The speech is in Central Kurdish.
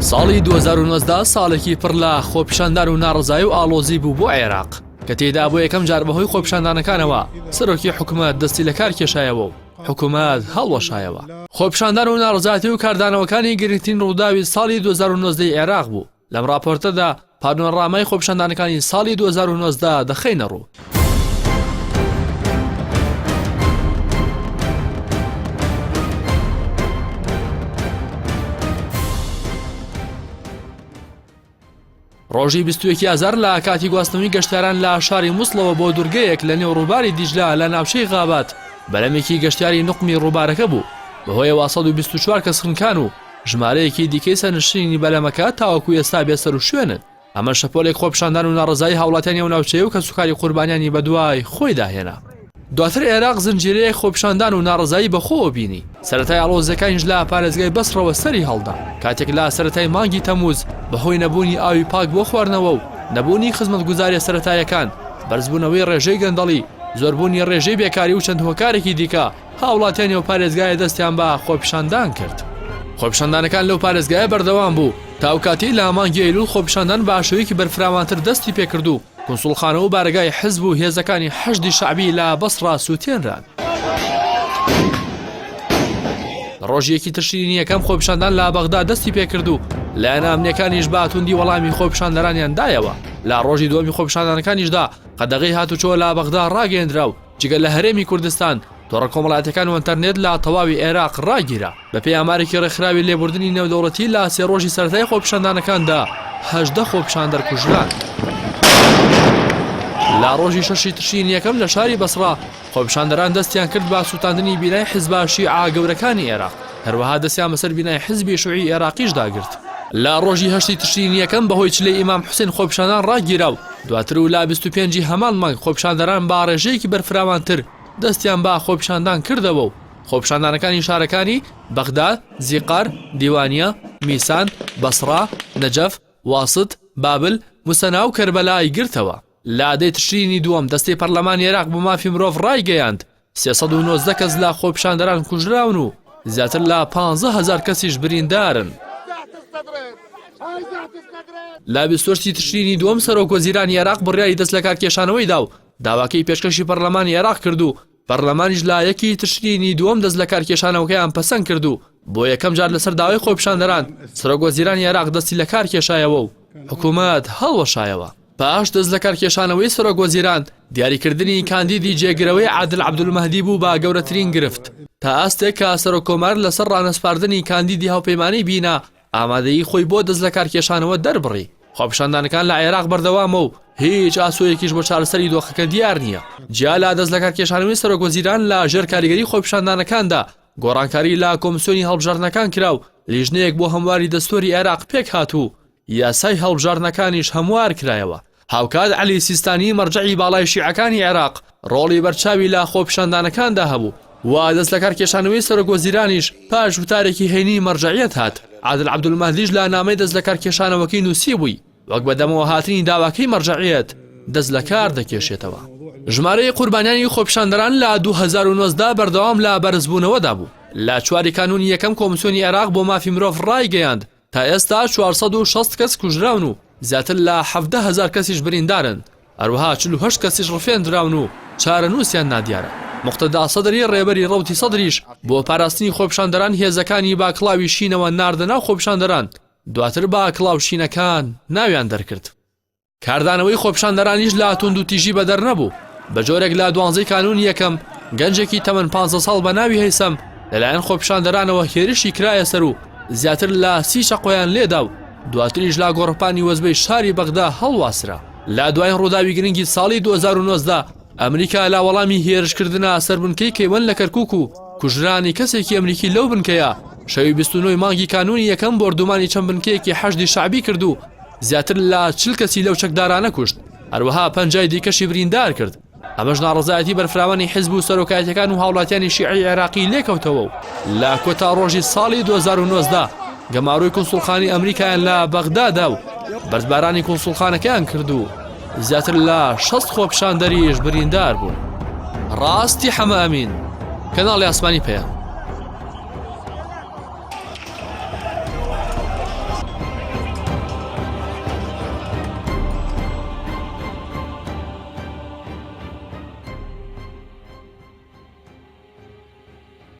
ساڵی 2019 ساڵێکی پڕ لە خۆپیشاندان و ناڕزایی و ئاڵۆزی بوو بۆ عێراق کە تێدا بۆ یەکەم جار بەهۆی خۆپیشاندانەکانەوە سەرۆکی حکوومەت دەستی لە کار کێشایەوە و حکوومەت هەڵوەشایەوە. خۆپیشاندان و ناڕزایەتی و کاردانەوەکانی گرنگترین ڕووداوی ساڵی 2019 عێراق بوو. لەم راپۆرتەدا پانۆرامای خۆپیشاندانەکانی ساڵی 2019 دەخەینە ڕوو. ڕۆژی 21 ئازار لە کاتی گواستنەوەی گەشتیاران لە شاری مووسڵەوە بۆ دوورگەیەک لە نێو ڕووباری دیجلا لە ناوچەی غابات بەلەمێکی گەشتیاری نقمی ڕووبارەکە بوو. بەهۆیەوە 124 کەس خنکان و ژمارەیەکی دیکەی سەرنشینی بەلەمەکە تاوەکو ئێستا بێسەر و شوێنن. ئەمە شەپۆلێک خۆپیشاندان و ناڕزایی هاوڵاتیانی و ناوچەیە و کە سوکاری قوربانیانی بەدوای خۆی داهێنا. دواتر عێراق زنجیرەیەک خۆپیشاندان و ناڕزایی بەخۆوە بینی. سەرەتای ئاڵۆزەکانیش لە پارێزگای بەسڕەوە سەری هەڵدا کاتێک لە سەرەتای مانگی تەمووز بەهۆی نەبوونی ئاوی پاک بۆ خواردنەوە و نەبوونی خزمەتگوزاریە سەرەتایەکان، بەرزبوونەوەی ڕێژەی گەندەڵی، زۆربوونی ڕێژەی بێکاری و چەند هۆکارێکی دیکە هاوڵاتیانی و پارێزگایە دەستیان بە خۆپیشاندان کرد. خۆپیشاندانەکان لەو پارێزگایە بەردەوام بوو تا ئەو کاتی لە مانگی ئەیلوڵ خۆپیشاندان بە ئاشۆیەکی بەرفراوانتر دەستی پێکرد و کۆنسوڵخانە و بارگای حزب و هێزەکانی حەشدی شەعبی لە بەسڕا سووتێنران. ڕۆژیەکی تشرینی یەکەم خۆپیشاندان لە بەغدا دەستی پێکرد و لایەنە ئەمنیەکانیش بە توندی وەڵامی خۆپیشاندەرانیان دایەوە. لە ڕۆژی دووەمی خۆپیشاندانەکانیشدا قەدەغەی هاتوچۆ لە بەغدا ڕاگەیەندرا و جگە لە هەرێمی کوردستان تۆڕە کۆمەڵایەتەکان و ئینتەرنێت لە تەواوی عێراق ڕاگیرا. بەپێی ئامارێکی ڕێکخراوی لێبوردنی نێودەوڵەتی لە 3 ڕۆژی سەرەتای خۆپیشاندانەکاندا 18 خۆپیشاندەر کوژران. لە ڕۆژی 6 تشرینی یەکەم لە شاری بەسڕا خۆپیشاندەران دەستیان کرد بە سووتاندنی بینای حیزبە شیعە گەورەکانی عێراق، هەروەها دەستیان بەسەر بینای حیزبی شوعی عێراقیش داگرت. لە ڕۆژی 8 تشرینی یەکەم بەهۆی چلەی ئیمام حوسێن خۆپیشاندان ڕاگیرا و دواتر و لە 25 هەمان مانگ خۆپیشاندەران با ڕێژەیەکی بەرفراوانتر دەستیان بە خۆپیشاندان کردەوە و خۆپیشاندانەکانی شارەکانی بەغدا، زیقار، دیوانیە، میسان، بەسڕا، نەجەف، واست، بابل، موسەنا و کەربەلای گرتەوە. لە دەی تشرینی دووەم دەستەی پەرلەمانی عێراق بۆ مافی مرۆڤ ڕایگەیاند 319 کەس لە خۆپیشاندەران کوژراون و زیاتر لە 15,000 کەسیش بریندارن. لە 28 تشرینی دووەم سەرۆکوەزیرانی عێراق بڕیاری دەست لە کارکێشانەوەی دا و داواکەی پێشکەشی پەرلەمانی عێراق کرد و پەرلەمانیش لە 1 تشرینی دووەم دەست لە کارکێشانەوەکەیان پەسەند کرد و بۆ یەکەم جار لەسەر داوای خۆپیشاندەران سەرۆکوەزیرانی عێراق دەستی لە کار کێشایەوە و حکوومەت هەڵوەشایەوە. پاش دەست لە کارکێشانەوەی سەرۆکوەزیران دیاریکردنی کاندیدی جێگرەوەی عادل عەبدولمەهدی بوو بە گەورەترین گرفت تا ئاستێک کە سەرۆکۆمار لەسەر ڕانەسپاردنی کاندیدی هاوپەیمانەی بینا ئامادەیی خۆی بۆ دەست لە کارکێشانەوە دەربڕی. خۆپیشاندانەکان لە عێراق بەردەوامە و هیچ ئاسۆیەکیش بۆ چارەسەری دۆخەکە دیار نییە. جیا لە دەست لە کارکێشانەوەی سەرۆکوەزیران لە ژێر کاریگەری خۆپیشاندانەکاندا گۆڕانکاری لە کۆمسیۆنی هەڵبژاردنەکان کرا و لیژنەیەک بۆ هەمواری دەستوری عێراق پێک هاتوو یاسای هەڵبژاردنەکانیش هەموار کرایەوە. هاوکات عەلی سیستانی مەرجەعی باڵای شیعەکانی عێراق ڕۆڵی بەرچاوی لە خۆپیشاندانەکاندا هەبوو و دەست لە کارکێشانەوەی سەرۆکوەزیرانیش پاش وتارێکی هەینی مەرجەعیەت هات. عادل عەبدولمەهدیش لە نامەی دەست لە کارکێشانەوەکەی نووسی بووی وەک بەدەمەوە هاتنی داواکەی مەرجەعیەت دەست لە کار دەکێشێتەوە. ژمارەی قوربانیانی خۆپیشاندەران لە 2019 بەردەوام لە بەرزبوونەوەدا بوو. لە 4 کانونی یەکەم کۆمسیۆنی عێراق بۆ مافی مرۆڤ ڕایگەیاند تا ئێستا 460 کەس کوژراون و زیاتر لە 17,000 کەسیش بریندارن. هەروەها 48 کەسیش ڕفێندراون و چارەنووسیان نادیارە. مقتەدا سەدری ڕێبەری ڕەوتی سەدریش بۆ پاراستنی خۆپیشاندەران هێزەکانی با کڵاوی شینەوە ناردەناو خۆپیشاندەران دواتر با کڵاو شینەکان ناویان دەرکرد. کاردانەوەی خۆپیشاندەرانیش لە توند و تیژی بەدەر نەبوو. بە جۆرێک لە 12 کانونی یەکەم گەنجێکی تەمەن 15 ساڵ بە ناوی هەیسەم لەلایەن خۆپیشاندەرانەوە هێرشی کرایە سەر و زیاتر لە 30 شەقۆیان لێدا و دواتریش لا گۆڕپانی وەزبەی شاری بەغدا هەڵواسرا. لە دوای ڕووداوی گرنگی ساڵی 2019 ئەمریکا لا وەڵامی هێرشکردنە سەربنکەی کەیوەن لە کەرکووک و کوژرانی کەسێکی ئەمریکی لەو بنکەیە شەوی 29 مانگی کانونی یەکەم بردومانی چەند بنکەیەکی حەشدی شعبی کرد و زیاتر لە 40 کەسی لەو چەکدارانە کوشت، هەروەها 50 دیکەشی بریندار کرد. ئەمەش ناڕزایەتی بەرفراوانی حیزب و سەرۆکایەتەکان و هاوڵاتیانی شیعی عێراقی لێکەوتەوە و لە کۆتا ڕۆژی ساڵی 2019 گەماڕۆی کۆنسوڵخانی ئەمریکایان لە بەغدادا و بەرزبارانی کۆنسوڵخانەکەیان کرد و زیاتر لە 60 خۆپیشاندەریش بریندار بوون. ڕاستی حەمە ئەمین، کەناڵی ئاسمانی پێیە.